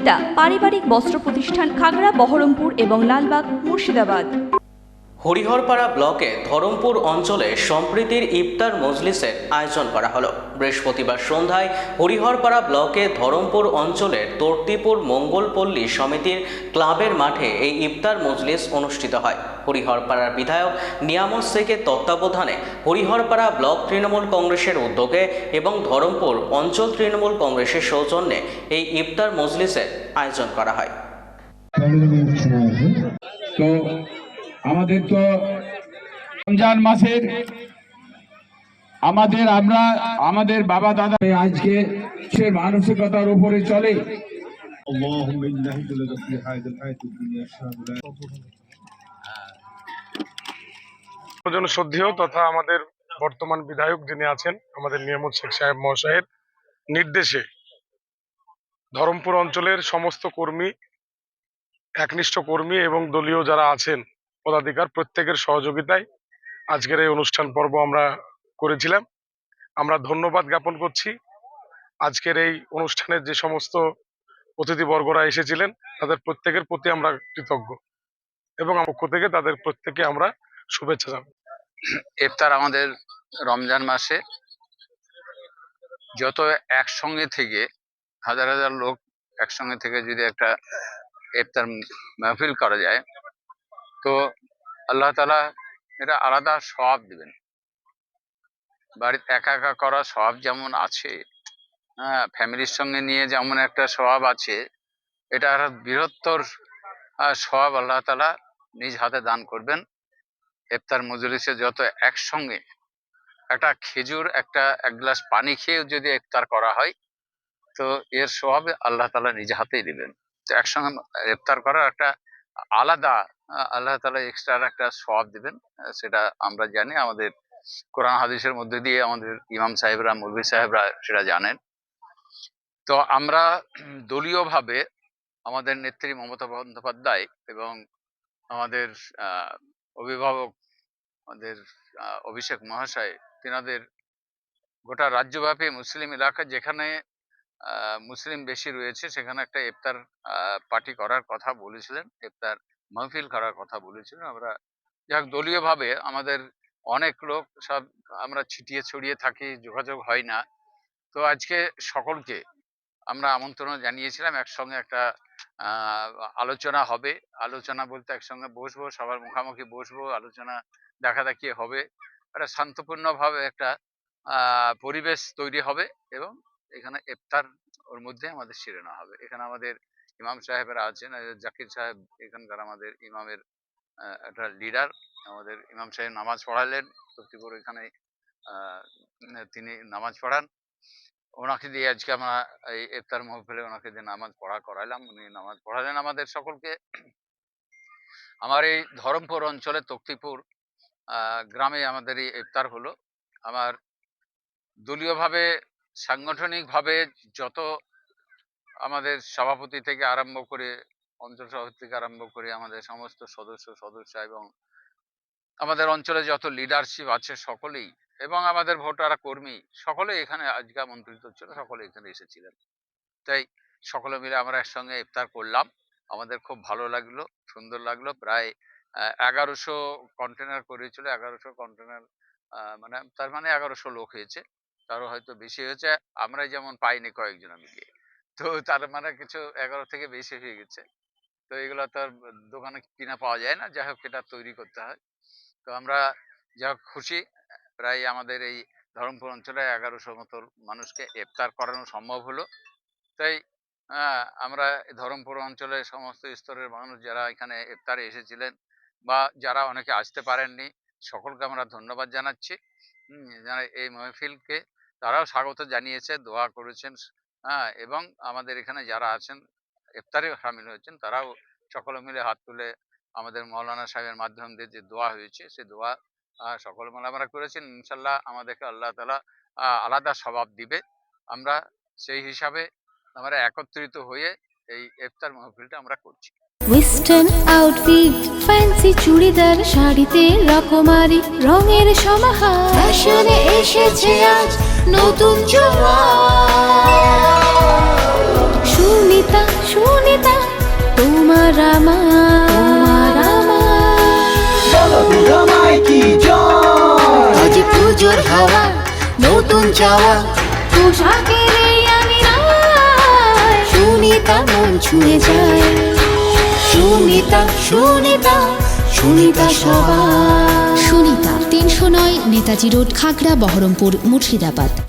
মহিলা পারিবারিক বস্ত্র প্রতিষ্ঠান, খাগড়া, বহরমপুর এবং লালবাগ, মুর্শিদাবাদ। হরিহরপাড়া ব্লকে ধরমপুর অঞ্চলে সম্প্রীতির ইফতার মজলিসের আয়োজন করা হলো। বৃহস্পতিবার সন্ধ্যায় হরিহরপাড়া ব্লকে ধরমপুর অঞ্চলের তর্তিপুর মঙ্গলপল্লী সমিতির ক্লাবের মাঠে এই ইফতার মজলিস অনুষ্ঠিত হয়। হরিহরপাড়ার বিধায়ক নিয়ামত শেখের তত্ত্বাবধানে হরিহরপাড়া ব্লক তৃণমূল কংগ্রেসের উদ্যোগে এবং ধরমপুর অঞ্চল তৃণমূল কংগ্রেসের সৌজন্যে এই ইফতার মজলিসের আয়োজন করা হয়। আমাদের তো রমজান মাসের আমাদের বাবা দাদা আজকে সে মানসিকতার উপরে চলে। শ্রদ্ধেয় তথা আমাদের বর্তমান বিধায়ক যিনি আছেন আমাদের নিয়ামত শেখ সাহেব মহাশয়ের নির্দেশে ধরমপুর অঞ্চলের সমস্ত কর্মী, একনিষ্ঠ কর্মী এবং দলীয় যারা আছেন পদাধিকার প্রত্যেকের সহযোগিতায় আজকের এই অনুষ্ঠান পর্ব আমরা করেছিলাম। আমরা ধন্যবাদ জ্ঞাপন করছি আজকের এই অনুষ্ঠানের যে সমস্ত অতিথিবর্গরা এসেছিলেন তাদের প্রত্যেকের প্রতি আমরা কৃতজ্ঞ এবং পক্ষ থেকে তাদের প্রত্যেকে আমরা শুভেচ্ছা জানাই। ইফতার আমাদের রমজান মাসে যত একসঙ্গে থেকে হাজার হাজার লোক একসঙ্গে থেকে যদি একটা ইফতার মাহফিল করা যায় তো আল্লাহ তাআলা এটা আলাদা সওয়াব দিবেন। বাড়িতে একা একা করা সওয়াব যেমন আছে, হ্যাঁ, ফ্যামিলির সঙ্গে নিয়ে যেমন একটা সওয়াব আছে, এটা আর বৃহত্তর সওয়াব আল্লাহ তাআলা নিজ হাতে দান করবেন। ইফতার মজলিসে যত একসঙ্গে একটা খেজুর, এক গ্লাস পানি খেয়ে যদি ইফতার করা হয় তো এর সওয়াব আল্লাহ তাআলা নিজ হাতেই দিবেন। তো একসঙ্গে ইফতার করার একটা আলাদা আল্লাহ তাআলা এক্সট্রা একটা সওয়াব দিবেন, সেটা আমরা জানি। আমাদের কোরআন হাদিসের মধ্যে দিয়ে আমাদের ইমাম সাহেবরা, মৌলভী সাহেবরা সেটা জানেন। তো আমরা দলীয়ভাবে আমাদের নেত্রী মমতা বন্দ্যোপাধ্যায় এবং আমাদের অভিভাবক আমাদের অভিষেক মহাশয় তেনাদের গোটা রাজ্যব্যাপী মুসলিম এলাকা যেখানে মুসলিম বেশি রয়েছে সেখানে একটা ইফতার পার্টি করার কথা বলেছিলেন, ইফতার মাহফিল করার কথা বলেছিলেন। আমরা যাক দলীয়ভাবে আমাদের অনেক লোক সব আমরা ছিটিয়ে ছড়িয়ে থাকি, যোগাযোগ হয় না। তো আজকে সকলকে আমরা আমন্ত্রণ জানিয়েছিলাম, একসঙ্গে একটা আলোচনা হবে। আলোচনা বলতে একসঙ্গে বসবো, সবার মুখামুখি বসবো, আলোচনা দেখাদেখি হবে, একটা শান্তপূর্ণভাবে একটা পরিবেশ তৈরি হবে এবং এখানে ইফতার ওর মধ্যে আমাদের সেরে নেওয়া হবে। এখানে আমাদের ইমাম সাহেবরা আছেন, জাকির সাহেব এখানকার আমাদের ইমামের একটা লিডার। আমাদের ইমাম সাহেব নামাজ পড়ালেন তর্তিপুর, এখানে তিনি নামাজ পড়ান। ওনাকে দিয়ে আজকে আমরা এই ইফতার মাহফিলে ওনাকে দিয়ে নামাজ করালাম, উনি নামাজ পড়ালেন আমাদের সকলকে। আমার এই ধরমপুর অঞ্চলে তর্তিপুর গ্রামে আমাদের এই ইফতার হলো। আমার দলীয়ভাবে সাংগঠনিকভাবে যত আমাদের সভাপতি থেকে আরম্ভ করে, অঞ্চল সভাপতি থেকে আরম্ভ করে আমাদের সমস্ত সদস্য এবং আমাদের অঞ্চলে যত লিডারশিপ আছে সকলেই এবং আমাদের ভোটার কর্মী সকলেই এখানে আজকে আমন্ত্রিত ছিল, সকলে এখানে এসেছিলেন। তাই সকলে মিলে আমরা একসঙ্গে ইফতার করলাম। আমাদের খুব ভালো লাগলো, সুন্দর লাগলো। প্রায় 1100 কন্টেনার করেছিল, 1100 কন্টেনার মানে তার মানে 1100 লোক হয়েছে, তারও হয়তো বেশি হয়েছে। আমরাই যেমন পাইনি কয়েকজন মিলিয়ে, তো তার মানে কিছু 11 থেকে বেশি হয়ে গেছে। তো এগুলো তো আর দোকানে কিনা পাওয়া যায় না, যাই হোক এটা তৈরি করতে হয়। তো আমরা যা হোক খুশি, প্রায় আমাদের এই ধরমপুর অঞ্চলে 1100 মতো মানুষকে ইফতার করানো সম্ভব হলো। তাই আমরা ধরমপুর অঞ্চলের সমস্ত স্তরের মানুষ যারা এখানে ইফতারে এসেছিলেন বা যারা অনেকে আসতে পারেননি সকলকে আমরা ধন্যবাদ জানাচ্ছি। যারা এই মাহফিলকে তারাও স্বাগত জানিয়েছে, দোয়া করেছেন, এবং আমাদের এখানে যারা আছেন ইফতারে শামিল হয়েছেন তারাও সকলে মিলে হাত তুলে আমাদের মৌলানা সাহেবের মাধ্যম দিয়ে যে দোয়া হয়েছে সে দোয়া সকল মিলে আমরা করেছেন। ইনশাল্লাহ আমাদেরকে আল্লাহ তাআলা আলাদা সওয়াব দিবে। আমরা সেই হিসাবে আমরা একত্রিত হয়ে এই ইফতার মাহফিলটা আমরা করছি। ওয়েস্টার্ন আউটফিট, ফ্যান্সি চুড়িদার, শাড়িতে রকমারি রঙের সমাহার, ফ্যাশনে এসেছে আজ নতুন জোয়ার। সুনিতা সুনিতা তোমার আমার আজ পুজোর হাওয়া নতুন চাওয়া পোশাকের এই আঙিনায় সুনিতা মন ছুঁয়ে যায় সুনিতা সুনিতা সুনিতা সবার। সুনিতা 309 নেতাজি রোড, খাগড়া, বহরমপুর, মুর্শিদাবাদ।